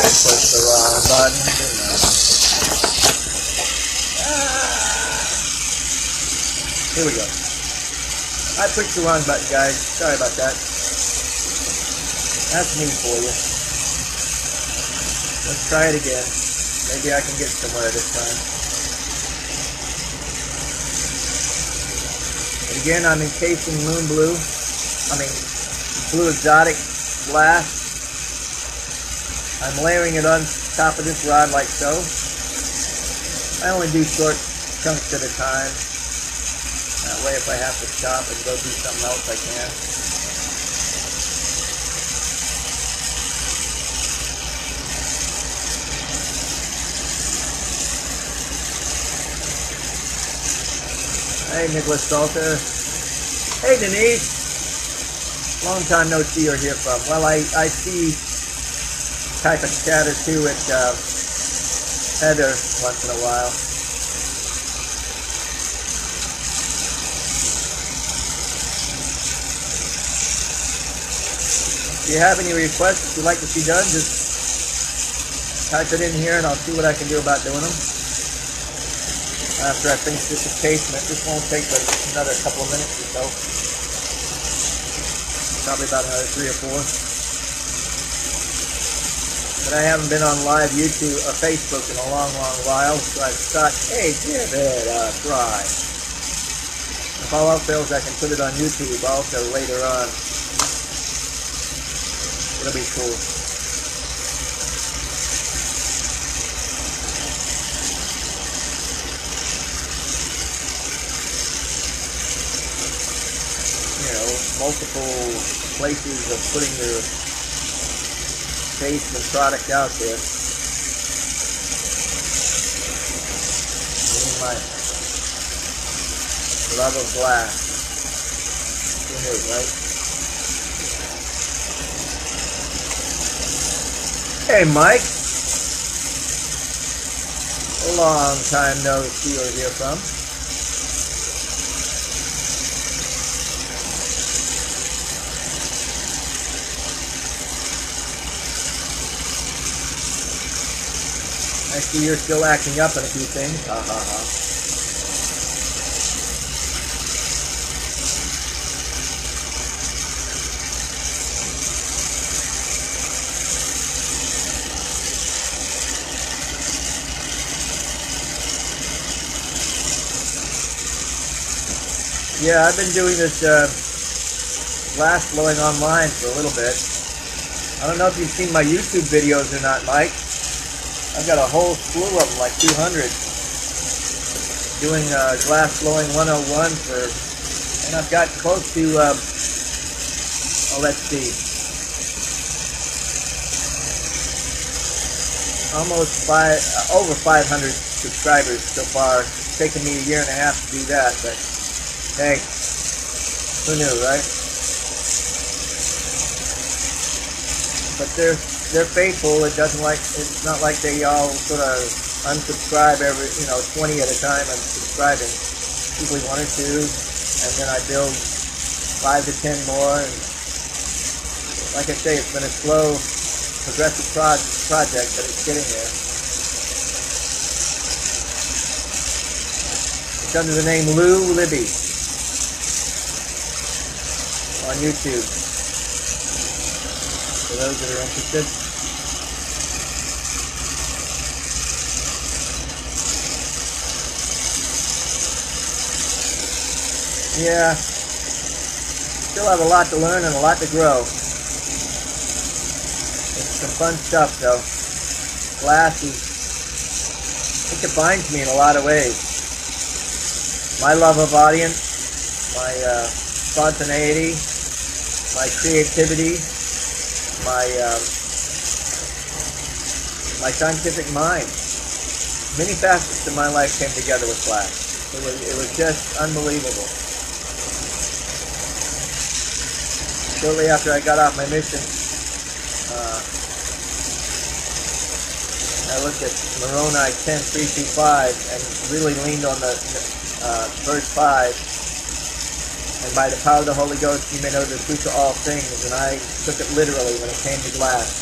Push the wrong button. Here we go. I pushed the wrong button, guys. Sorry about that. That's me for you. Let's try it again. Maybe I can get somewhere this time. And again, I'm encasing blue exotic glass. I'm layering it on top of this rod like so. I only do short chunks at a time. That way if I have to stop and go do something else, I can. Hey, Nicholas Salter. Hey, Denise. Long time no see or hear from. Well, I see type of chatter too at Heather once in a while. If you have any requests you'd like to see done, just type it in here and I'll see what I can do about doing them. After I finish this encasement, this won't take another couple of minutes or so. Probably about another 3 or 4. But I haven't been on live YouTube or Facebook in a long while, so I thought, hey, give it a try. If all else fails, I can put it on YouTube also later on. It'll be cool. Multiple places of putting your taste and product out there. My love of glass. Who knew, right? Hey, Mike. A long time no see or hear from. I see you're still acting up on a few things. Ha ha ha. Yeah, I've been doing this glass blowing online for a little bit. I don't know if you've seen my YouTube videos or not, Mike. I've got a whole slew of them, like 200, doing glass blowing 101 and I've got close to, let's see, almost over 500 subscribers so far. It's taken me a year and a half to do that, but hey, who knew, right? But they're faithful. It's not like they all sort of unsubscribe every, 20 at a time. I'm subscribing usually 1 or 2, and then I build 5 to 10 more. And like I say, it's been a slow, progressive project, but it's getting there. It's under the name Lou Libby on YouTube. For those that are interested. Yeah, still have a lot to learn and a lot to grow. It's some fun stuff though. Glass it defines me in a lot of ways. My love of audience, my spontaneity, my creativity, my scientific mind. Many facets of my life came together with glass. It was just unbelievable. Shortly after I got off my mission, I looked at Moroni 10:3-5 and really leaned on the verse 5. And by the power of the Holy Ghost, you may know the truth of all things. And I took it literally when it came to glass.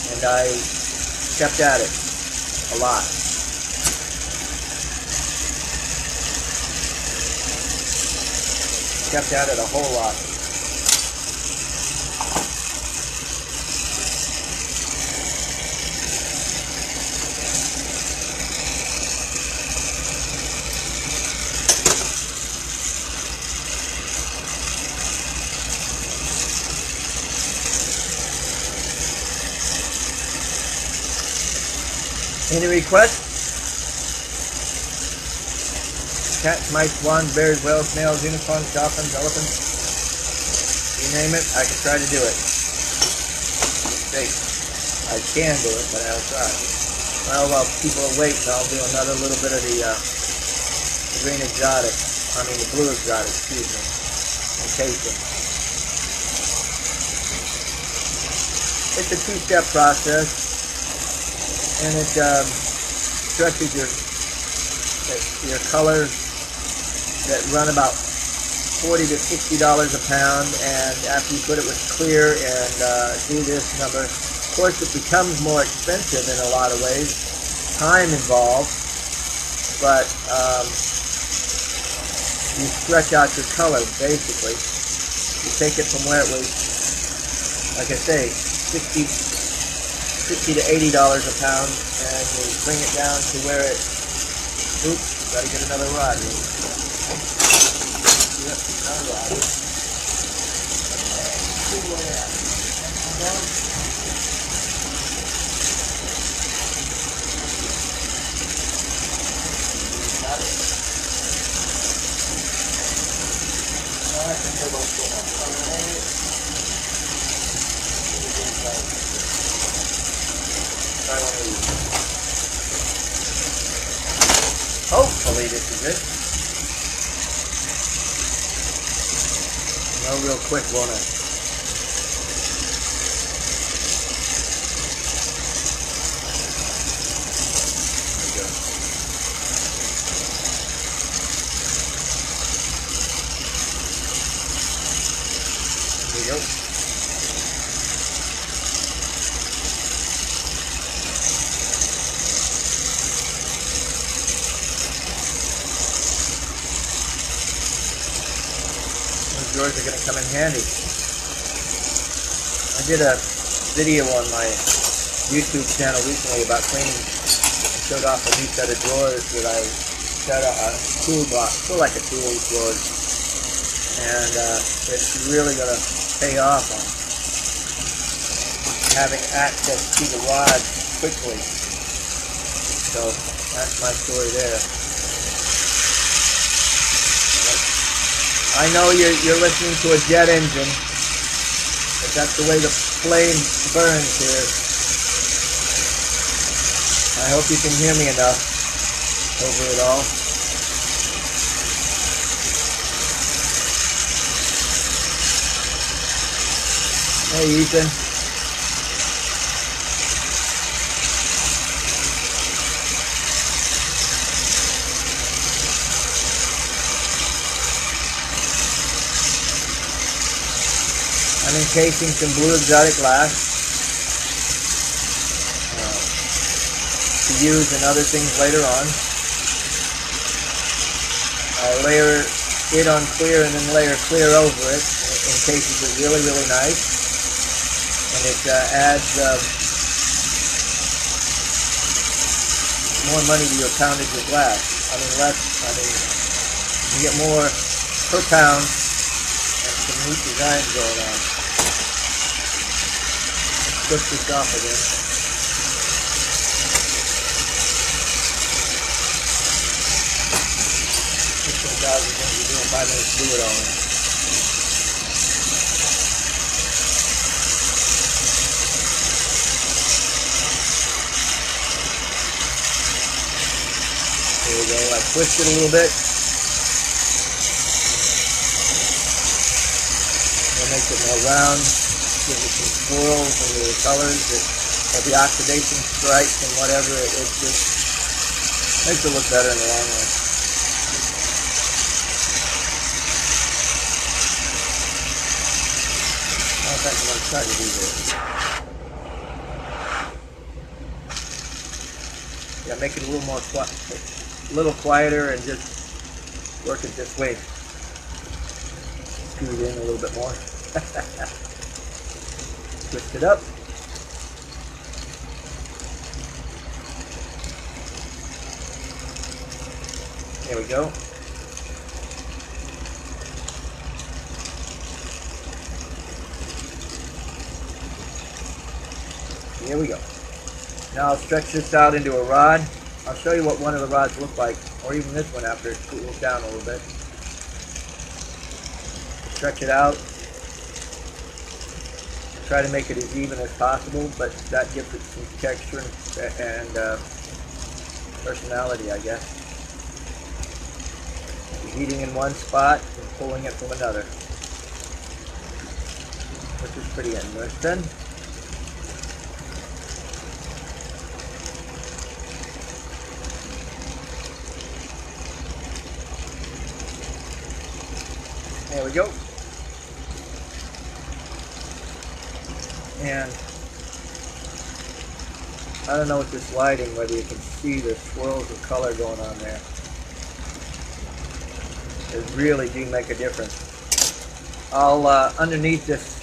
and I kept at it a lot. Kept at it a whole lot. Any requests? Cats, mice, swans, bears, whales, snails, unicorns, dolphins, elephants. You name it, I can try to do it. Hey, I can do it, but I'll try. Well, while people are waiting, I'll do another little bit of the green exotic. The blue exotic, excuse me. Encasing. It's a two-step process. And it stretches your colors that run about $40 to $60 a pound, and after you put it with clear and do this number, of course it becomes more expensive in a lot of ways, time involved, but you stretch out your color basically. You take it from where it was, like I say, $60 to $80 a pound, and you bring it down to where it, oops, gotta get another rod here. Yep, another rod. Hopefully this is it. No, real quick, won't I? There we go. There we go. Drawers are going to come in handy. I did a video on my YouTube channel recently about cleaning. I showed off a new set of drawers that I set a toolbox, sort of like a tool drawer, and it's really going to pay off on having access to the rod quickly. So that's my story there. I know you're listening to a jet engine, but that's the way the flame burns here. I hope you can hear me enough over it all. Hey, Ethan. I'm encasing some blue exotic glass to use in other things later on. I layer it on clear and then layer clear over it. It encases it really, really nice, and it adds more money to your poundage of glass. You get more per pound and some neat designs going on. Push this off again. 16,000 things you do in 5 minutes to do it all. There we go. I twist it a little bit. It makes it more round. Gives it some swirls and the colors, or the oxidation stripes and whatever. It just makes it look better in the long run. In fact, I'm going to try to do this. Yeah, make it a little more quieter, and just work it this way. Screw it in a little bit more. Twist it up. There we go. Here we go. Now I'll stretch this out into a rod. I'll show you what one of the rods look like, or even this one after it cools down a little bit. Stretch it out. Try to make it as even as possible, but that gives it some texture and personality, I guess. You're heating in one spot and pulling it from another, which is pretty interesting. There we go. And I don't know with this lighting whether you can see the swirls of color going on there. They really do make a difference. I'll underneath this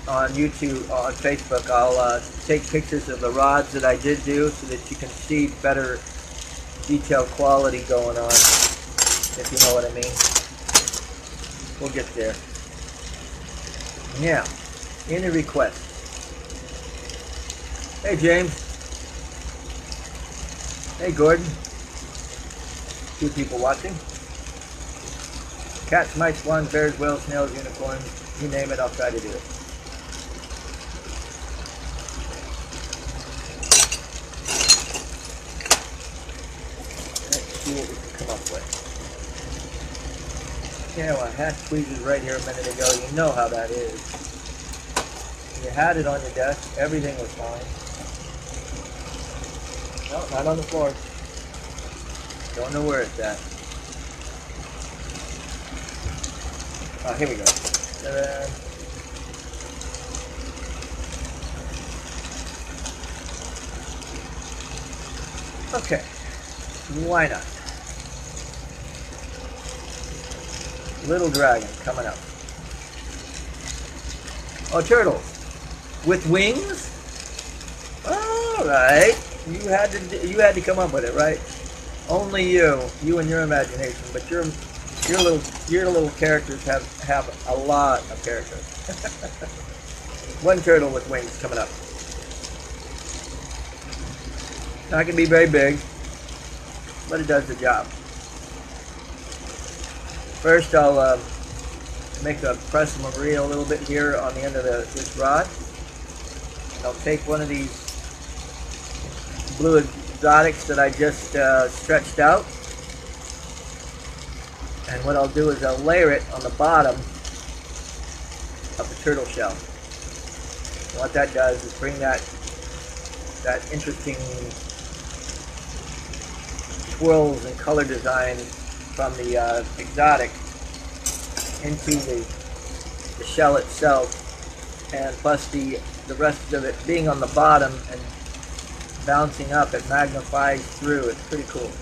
on YouTube, on Facebook, I'll take pictures of the rods that I did do so that you can see better detail quality going on, if you know what I mean. We'll get there. Now, in the request. Hey James. Hey Gordon. 2 people watching. Cats, mice, swans, bears, whales, snails, unicorns, you name it, I'll try to do it. Let's see what we can come up with. Yeah, well, I had tweezers right here a minute ago. You know how that is. You had it on your desk. Everything was fine. No, not on the floor. Don't know where it's at. Oh, here we go. Ta-da. Okay. Why not? Little dragon coming up. Oh, turtle with wings. All right, you had to come up with it, right? Only you and your imagination. But your little characters have a lot of characters. One turtle with wings coming up. Not gonna be very big, but it does the job. First, I'll make a press Maria a little bit here on the end of this rod. I'll take one of these blue exotics that I just stretched out, and what I'll do is I'll layer it on the bottom of the turtle shell. And what that does is bring that interesting swirls and color design from the exotic into the shell itself, and plus the rest of it being on the bottom and bouncing up, it magnifies through. It's pretty cool.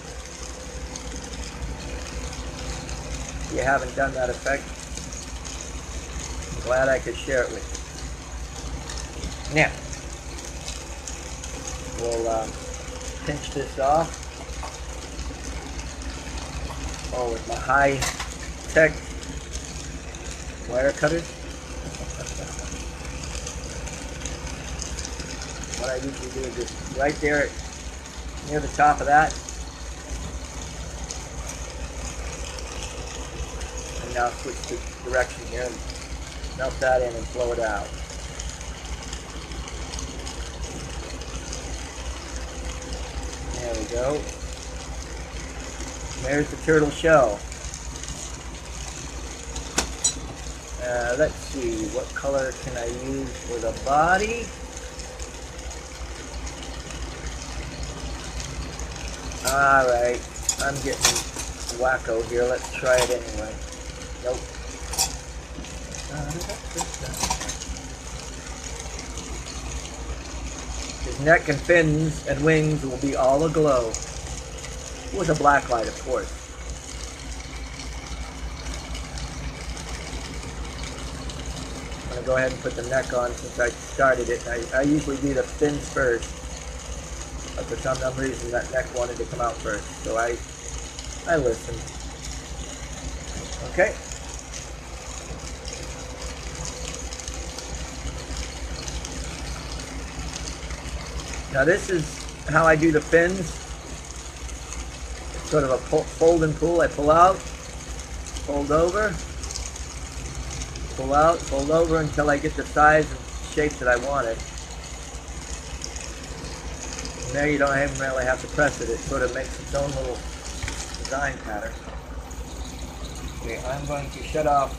If you haven't done that effect, I'm glad I could share it with you. Now, we'll pinch this off. Oh, with my high-tech wire cutters. What I usually do is just right there near the top of that. And now switch the direction here and melt that in and flow it out. There we go. There's the turtle shell. Let's see, what color can I use for the body? Alright, I'm getting wacko here. Let's try it anyway. Nope. There's neck and fins and wings will be all aglow with a black light, of course. I'm going to go ahead and put the neck on since I started it. I usually do the fins first, but for some reason that neck wanted to come out first, so I listened. Okay. Now this is how I do the fins. It's sort of a fold and pull. I pull out, fold over, pull out, fold over until I get the size and shape that I wanted. And there you don't even really have to press it. It sort of makes its own little design pattern. Okay, I'm going to shut off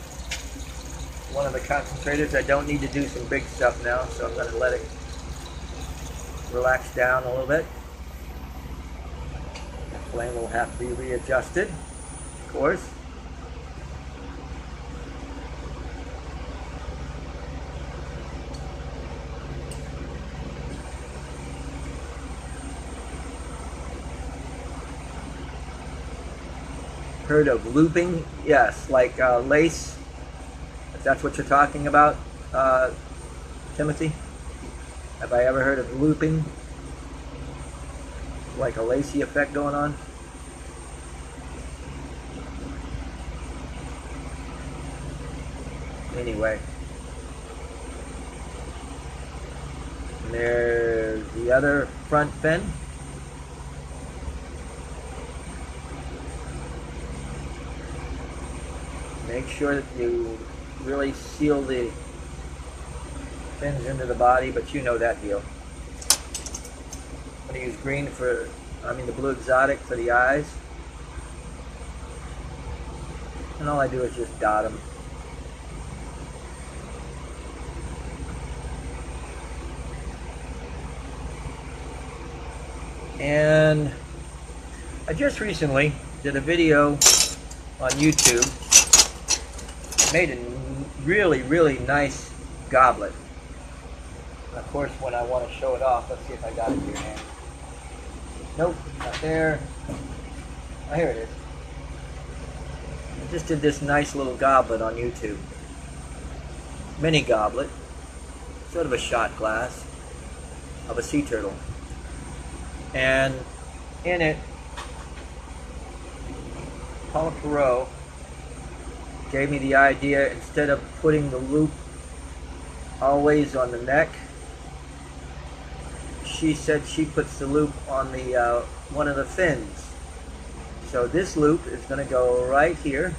one of the concentrators. I don't need to do some big stuff now, so I'm going to let it relax down a little bit. The flame will have to be readjusted, of course. Heard of looping? Yes, like lace, if that's what you're talking about, Timothy. Have I ever heard of looping? Like a lacy effect going on? Anyway. And there's the other front fin. Make sure that you really seal the fins into the body, but you know that deal. I'm going to use green for, the blue exotic for the eyes. And all I do is just dot them. And I just recently did a video on YouTube. Made a really, really nice goblet. And of course, when I want to show it off, let's see if I got it here, man. Nope, not there. Oh, here it is. I just did this nice little goblet on YouTube. Mini goblet. Sort of a shot glass of a sea turtle. And in it, Paula Perot gave me the idea, instead of putting the loop always on the neck, she said she puts the loop on the one of the fins. So this loop is going to go right here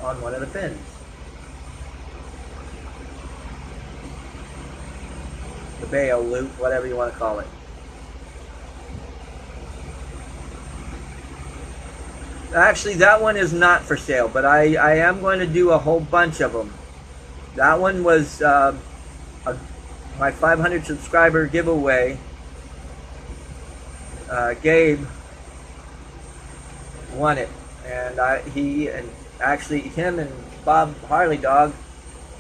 on one of the fins. The bail loop, whatever you want to call it. Actually, that one is not for sale, but I am going to do a whole bunch of them. That one was my 500 subscriber giveaway. Gabe won it, and him and Bob Harley Dog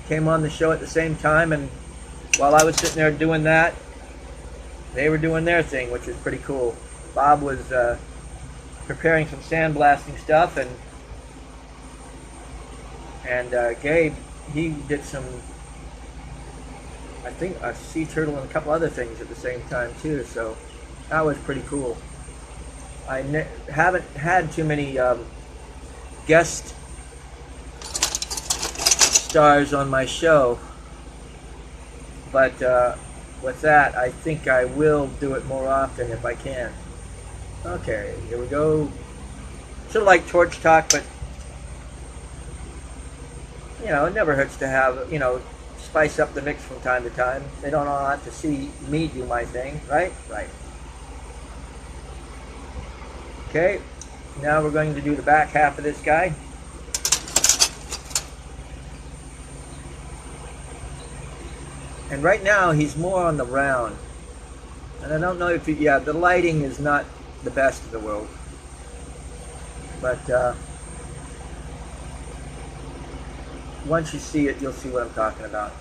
came on the show at the same time, and while I was sitting there doing that, they were doing their thing, which was pretty cool. Bob was preparing some sandblasting stuff, and Gabe, he did some, I think, a sea turtle and a couple other things at the same time too, so that was pretty cool. I haven't had too many guest stars on my show, but with that, I think I will do it more often if I can. Okay, here we go. Sort of like torch talk, but it never hurts to have, spice up the mix from time to time. They don't all have to see me do my thing, right? Right. Okay, now we're going to do the back half of this guy. And right now he's more on the round. And I don't know if the lighting is not the best in the world, but once you see it, you'll see what I'm talking about.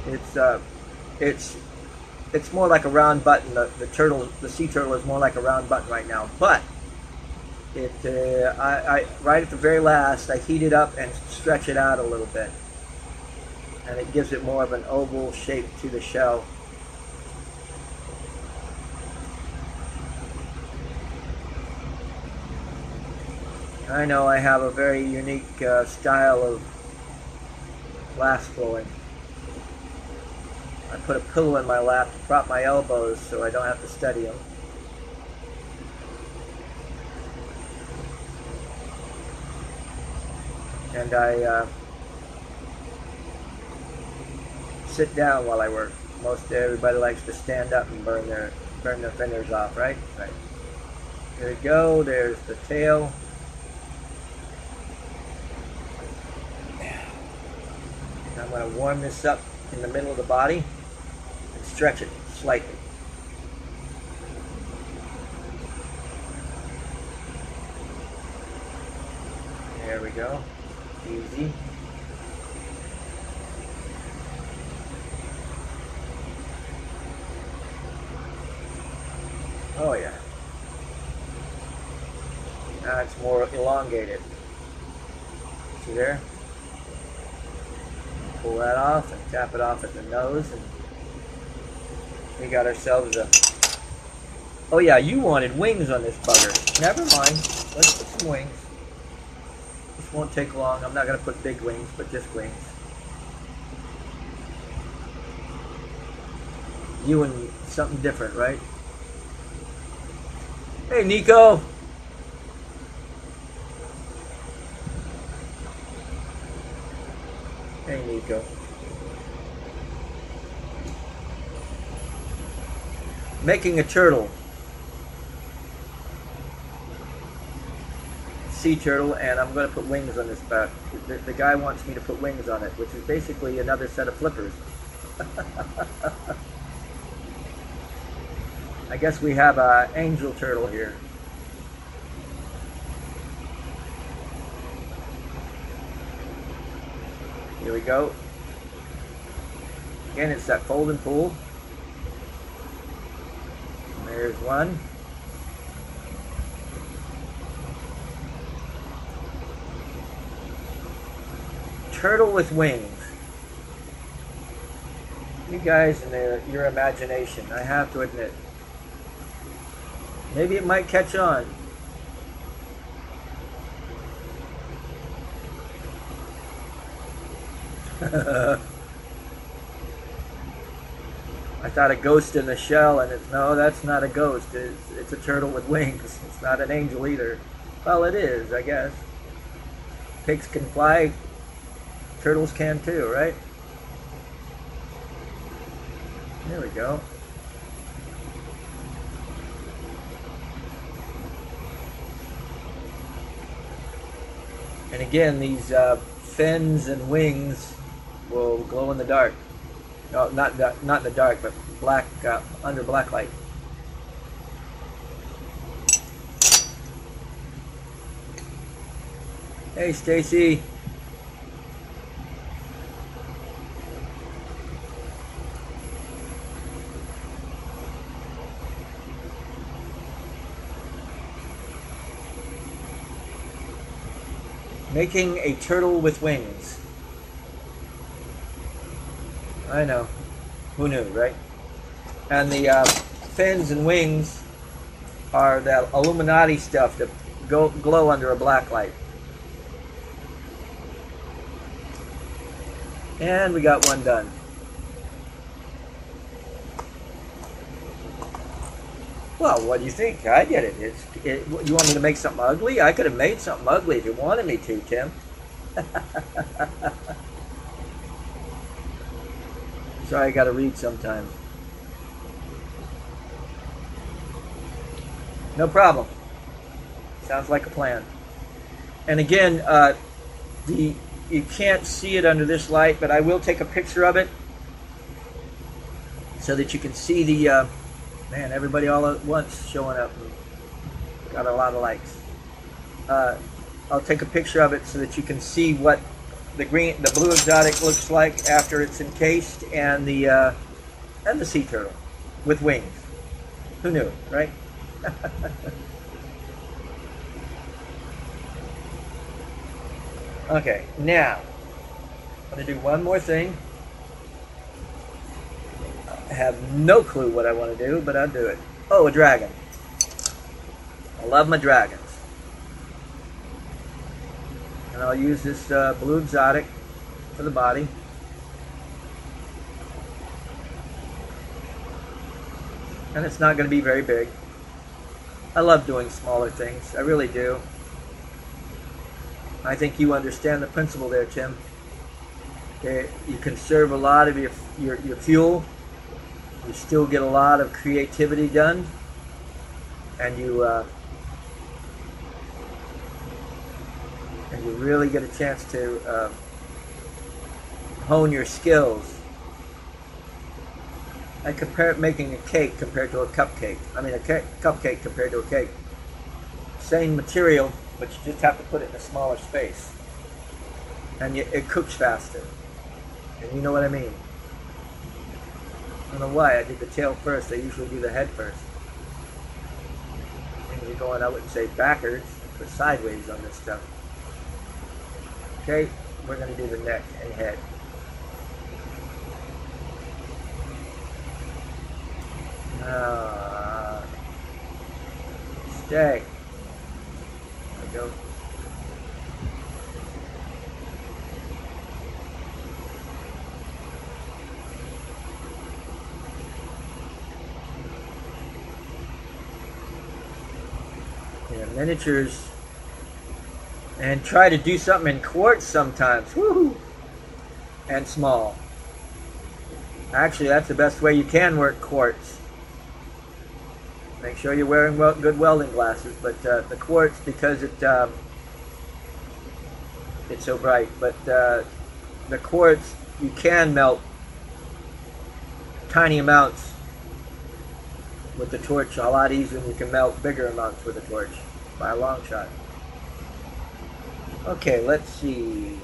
It's it's more like a round button. The sea turtle is more like a round button right now. But I right at the very last, I heat it up and stretch it out a little bit, and it gives it more of an oval shape to the shell. I know I have a very unique style of glass blowing. I put a pillow in my lap to prop my elbows so I don't have to study them. And I sit down while I work. Most everybody likes to stand up and burn their fingers off, right? Right. There we go. There's the tail. I'm going to warm this up in the middle of the body and stretch it slightly. There we go. Easy. Oh yeah. Now it's more elongated. See there? Pull that off and tap it off at the nose, and we got ourselves a... Oh yeah, you wanted wings on this bugger. Never mind. Let's put some wings. This won't take long. I'm not going to put big wings, but just wings. You and something different, right? Hey, Nico. Hey, Nico. Making a turtle. Sea turtle, and I'm going to put wings on this back. The guy wants me to put wings on it, which is basically another set of flippers. I guess we have an angel turtle here. Here we go. Again, it's that fold and pull. And there's one. Turtle with wings. You guys and your imagination, I have to admit. Maybe it might catch on. I thought a ghost in the shell, and no, that's not a ghost. It's a turtle with wings. It's not an angel either. Well, it is, I guess. Pigs can fly. Turtles can too, right? There we go. And again, these fins and wings will glow in the dark. No, not in the dark, but black under black light. Hey, Stacy. Making a turtle with wings. I know. Who knew, right? And the fins and wings are that Illuminati stuff that glow under a black light. And we got one done. Well, what do you think? I did it. You want me to make something ugly? I could have made something ugly if you wanted me to, Tim. Sorry, I got to read sometimes. No problem. Sounds like a plan. And again, you can't see it under this light, but I will take a picture of it so that you can see the... man, everybody all at once showing up. Got a lot of likes. I'll take a picture of it so that you can see what the blue exotic looks like after it's encased, and the And the sea turtle with wings. Who knew, right? Okay, now I'm going to do one more thing. I have no clue what I want to do, but I'll do it. Oh, a dragon. I love my dragons. And I'll use this blue exotic for the body. And it's not going to be very big. I love doing smaller things. I really do. I think you understand the principle there, Tim. You conserve a lot of your fuel. You still get a lot of creativity done. And you really get a chance to hone your skills. I compare making a cake compared to a cupcake. I mean, a cupcake compared to a cake. Same material, but you just have to put it in a smaller space. And it cooks faster. And you know what I mean. I don't know why I did the tail first. I usually do the head first. Things are going, I wouldn't say backwards, but sideways on this stuff. Okay, we're going to do the neck and head. Stay. There we go. Yeah, miniatures. And try to do something in quartz sometimes. Woohoo! And small. Actually, that's the best way you can work quartz. Make sure you're wearing good welding glasses, but the quartz, because it's so bright, but the quartz, you can melt tiny amounts with the torch a lot easier than you can melt bigger amounts with a torch by a long shot. Okay, let's see.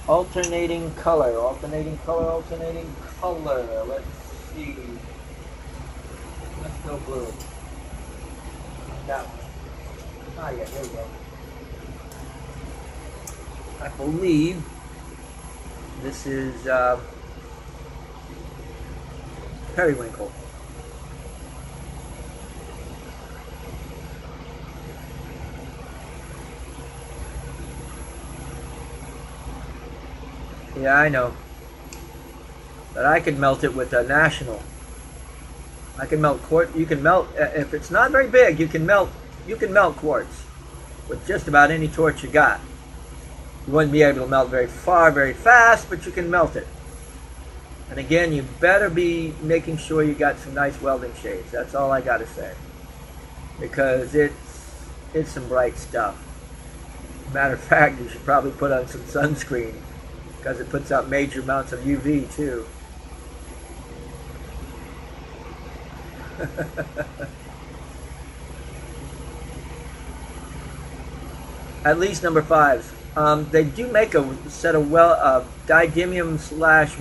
Alternating color. Let's see. Let's go blue. No. Ah, yeah, there we go. I believe this is periwinkle. Yeah, I know. But I could melt it with a national. I can melt quartz. You can melt if it's not very big. You can melt quartz with just about any torch you got. You wouldn't be able to melt very far, very fast, but you can melt it. And again, you better be making sure you got some nice welding shades. That's all I got to say, because it's some bright stuff. Matter of fact, you should probably put on some sunscreen, because it puts out major amounts of UV too. At least number 5s. They do make a set of didymium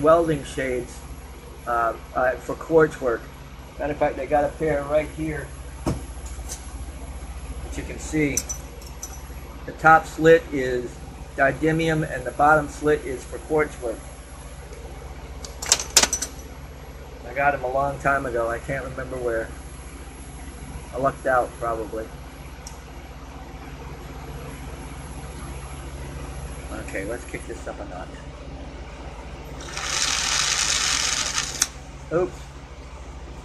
/ welding shades for quartz work. Matter of fact, they got a pair right here that you can see. The top slit is didymium and the bottom slit is for quartz work. I got them a long time ago. I can't remember where. I lucked out, probably. Okay, let's kick this up a notch. Oops.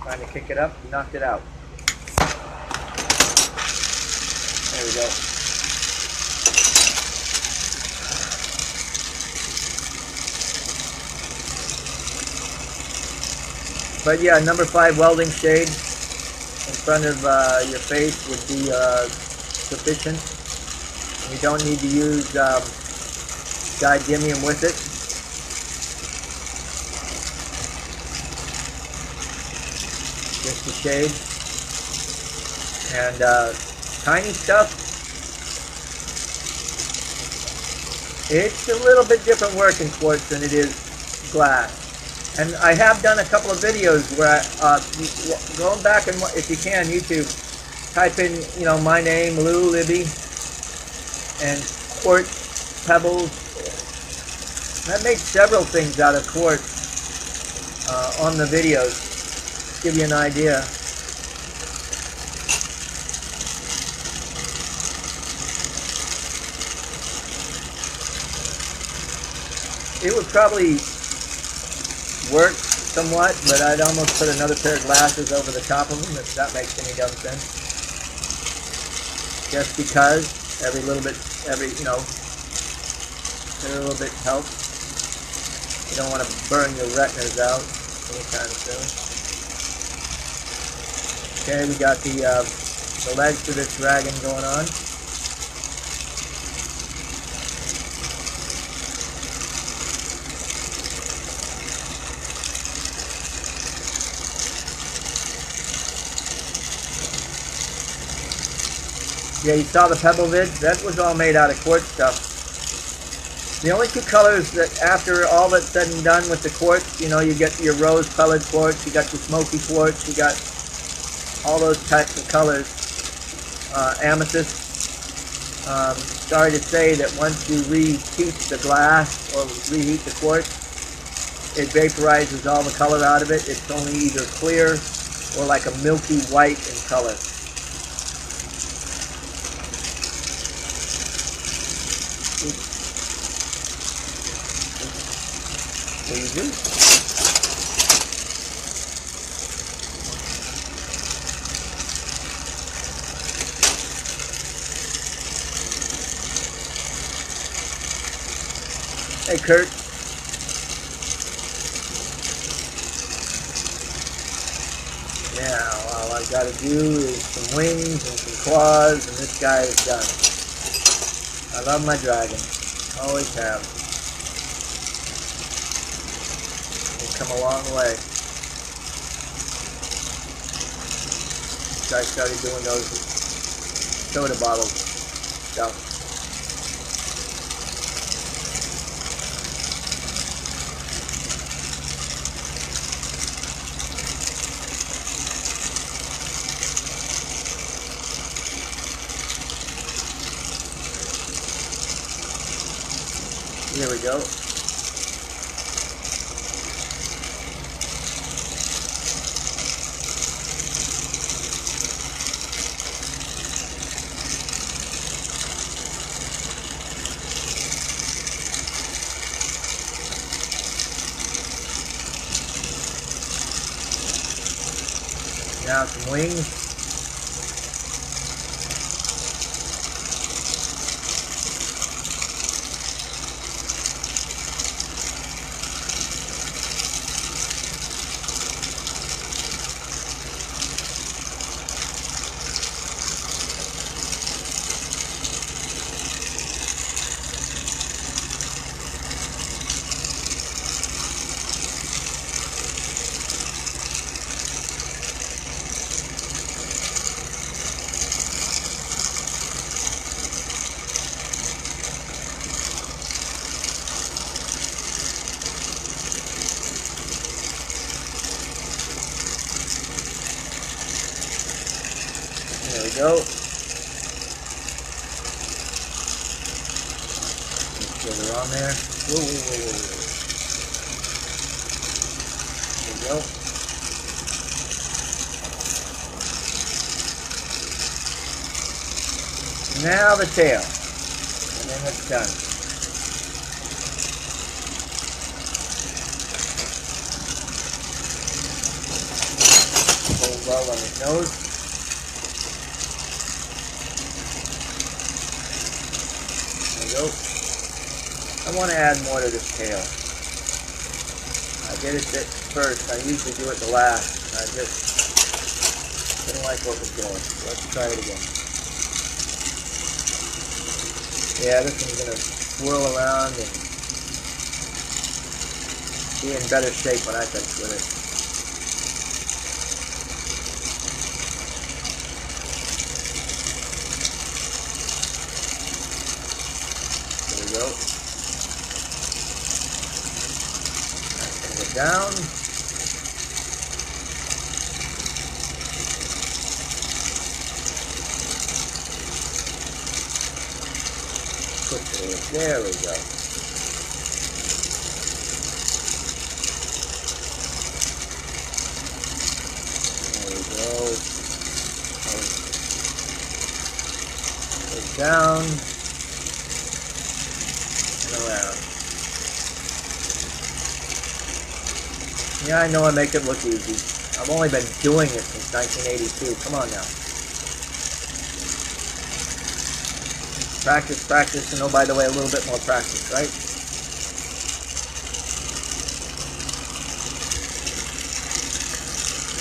Trying to kick it up, knocked it out. There we go. But yeah, number 5 welding shade in front of your face would be sufficient. You don't need to use didymium with it. Just the shade. And tiny stuff. It's a little bit different work in quartz than it is glass. And I have done a couple of videos where going back and if you can, YouTube, type in, you know, my name, Lou Libby, and quartz pebbles. I made several things out of quartz on the videos. Give you an idea. It would probably work somewhat, but I'd almost put another pair of glasses over the top of them if that makes any dumb sense. Just because every little bit helps. You don't want to burn your retinas out anytime soon. Okay, we got the legs to this dragon going on. Yeah, you saw the pebble vid? That was all made out of quartz stuff. The only two colors that, after all that's said and done with the quartz, you know, you get your rose-colored quartz, you got your smoky quartz, you got all those types of colors. Amethyst. Sorry to say that once you reheat the glass or reheat the quartz, it vaporizes all the color out of it. It's only either clear or like a milky white in color. Easy. Hey, Kurt. Now, all I've got to do is some wings and some claws, and this guy is done. I love my dragon. Always have. Come a long way. I started doing those soda bottle stuff. Here we go. Now some wings. There we go. Get her on there. Whoa, whoa, whoa, whoa. There we go. Now the tail. And then it's done. Hold well on his nose. Go. I want to add more to this tail. I did it first. I usually do it the last. I just didn't like what was going. So let's try it again. Yeah, this one's going to swirl around and be in better shape when I finish with it. Go. it down. There we go. There we go. Goes down and around. Yeah, I know I make it look easy. I've only been doing it since 1982. Come on now. Practice, practice, and oh, by the way, a little bit more practice, right?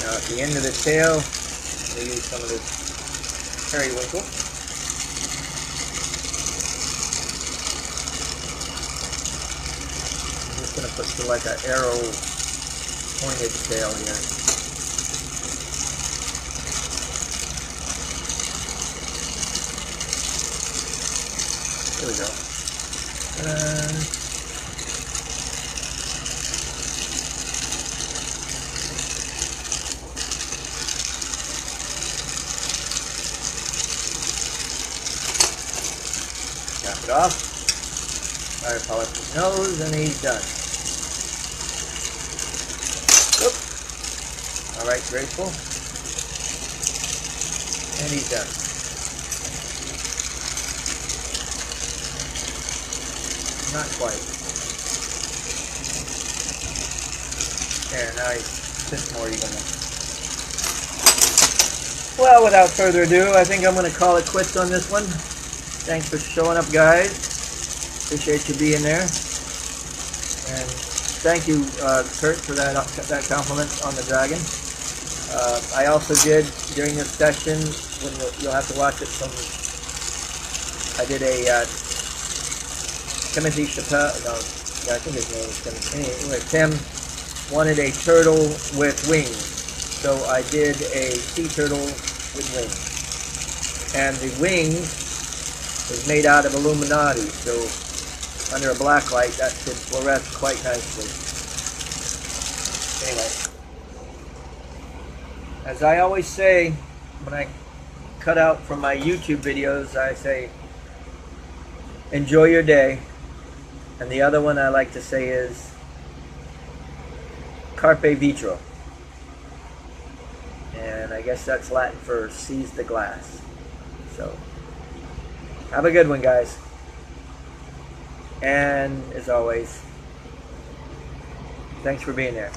Now at the end of the tail, we'll use some of this periwinkle. I'm just going to put like an arrow pointed tail here. There we go. Cap it off. Fire polish his nose, and he's done. Oop. All right, graceful. And he's done. Not quite. There, now he's just more evenly. Well, without further ado, I think I'm going to call it quits on this one. Thanks for showing up, guys. Appreciate you being there. And thank you, Kurt, for that compliment on the dragon. I also did, during this session, when you'll have to watch it from, I did a Timothy Chappelle, no, yeah, I think his name is Timothy. Anyway, Tim wanted a turtle with wings, so I did a sea turtle with wings. And the wings is made out of Illuminati, so under a black light that should fluoresce quite nicely. Anyway, as I always say when I cut out from my YouTube videos, I say, enjoy your day. And the other one I like to say is carpe vitro. And I guess that's Latin for seize the glass. So, have a good one, guys. And as always, thanks for being there.